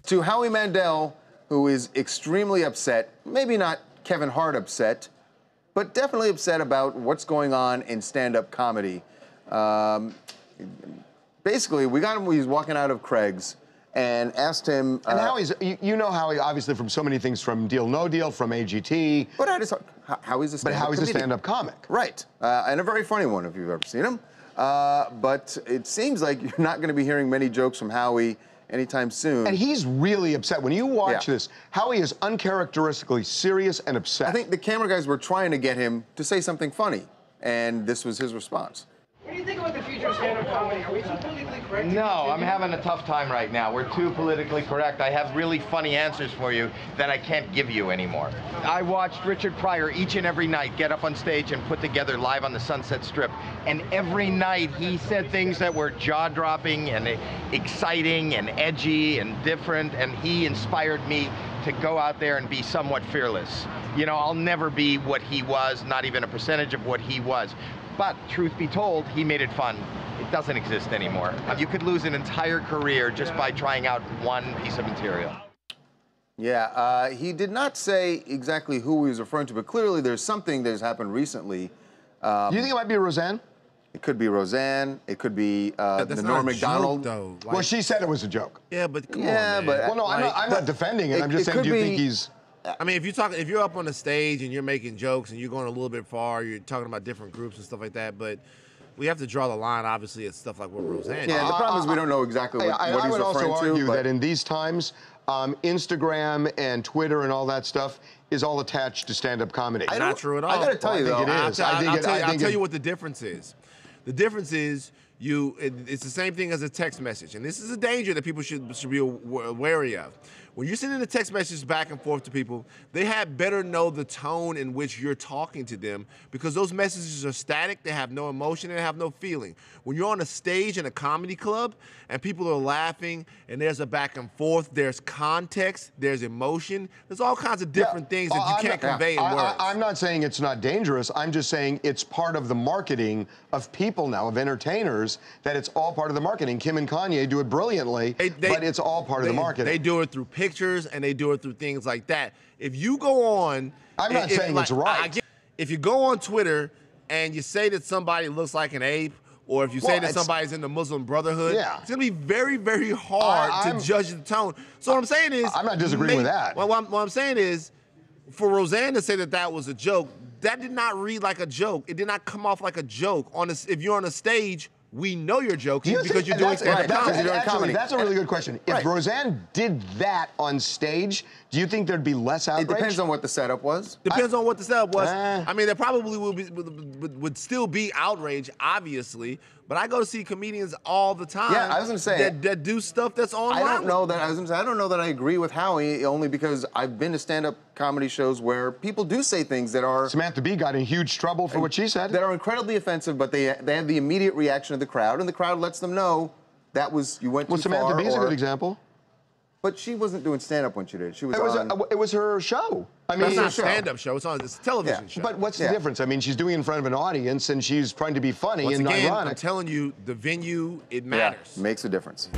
to Howie Mandel, who is extremely upset, maybe not Kevin Hart upset, but definitely upset about what's going on in stand-up comedy. Basically, we got him when he was walking out of Craig's and asked him... and Howie's, you know Howie, obviously, from so many things, from Deal No Deal, from AGT. But Howie's a stand-up But Howie's comedian. A stand-up comic. Right, and a very funny one if you've ever seen him. But it seems like you're not going to be hearing many jokes from Howie anytime soon. And he's really upset. When you watch this, Howie is uncharacteristically serious and upset. I think the camera guys were trying to get him to say something funny, and this was his response. What do you think about the future of stand-up comedy? Are we too politically correct? No, I'm having a tough time right now. We're too politically correct. I have really funny answers for you that I can't give you anymore. I watched Richard Pryor each and every night get up on stage and put together Live on the Sunset Strip. And every night he said things that were jaw-dropping and exciting and edgy and different, and he inspired me to go out there and be somewhat fearless. You know, I'll never be what he was, not even a percentage of what he was. But truth be told, he made it fun. It doesn't exist anymore. You could lose an entire career just by trying out one piece of material. Yeah, he did not say exactly who he was referring to, but clearly there's something that has happened recently. Do you think it might be Roseanne? It could be Roseanne. It could be the Norm Macdonald. Joke, though. Well, she said it was a joke. Yeah, but come on, man. but well, no, I'm not defending it. I'm just saying, do you think he's... I mean, if you're up on the stage and you're making jokes and you're going a little bit far, you're talking about different groups and stuff like that, but we have to draw the line, obviously, at stuff like what Roseanne. Yeah, the problem is we don't know exactly what he's referring to. I would also argue that in these times, Instagram and Twitter and all that stuff is all attached to stand-up comedy. Not true at all. I got to tell you, though. It is. I'll tell you what the difference is. The difference is it's the same thing as a text message, and this is a danger that people should be wary of. When you're sending a text message back and forth to people, they had better know the tone in which you're talking to them, because those messages are static, they have no emotion, they have no feeling. When you're on a stage in a comedy club and people are laughing and there's a back and forth, there's context, there's emotion, there's all kinds of different things that you can't convey in words. I'm not saying it's not dangerous, I'm just saying it's part of the marketing of people now, of entertainers, that it's all part of the marketing. Kim and Kanye do it brilliantly, but it's all part of the marketing. They do it through pictures and they do it through things like that. If you go on... I'm not saying it's right. If you go on Twitter and you say that somebody looks like an ape, or if you say that somebody's in the Muslim Brotherhood, it's going to be very, very hard to judge the tone. So what I'm saying is... I'm not disagreeing with that. What I'm saying is, for Roseanne to say that that was a joke, that did not read like a joke. It did not come off like a joke. If you're on a stage, we know you're joking because you're doing stand-up comedy. That's a really good question. If Roseanne did that on stage, do you think there'd be less outrage? It depends on what the setup was. Depends on what the setup was. I mean, there probably would still be outrage, obviously, but I go to see comedians all the time. Yeah, I was gonna say that do stuff that's online. I don't know that. I was gonna say I don't know that I agree with Howie, only because I've been to stand-up comedy shows where people do say things that are... Samantha Bee got in huge trouble for what she said. That are incredibly offensive, but they have the immediate reaction of the crowd, and the crowd lets them know that was you went too far. Well, Samantha Bee's a good example. But she wasn't doing stand-up when she did. She was it was her show. I mean, it's not a stand-up show. It's a television show. But what's the difference? I mean, she's doing it in front of an audience, and she's trying to be funny and ironic. I'm telling you, the venue, it matters. Yeah, makes a difference.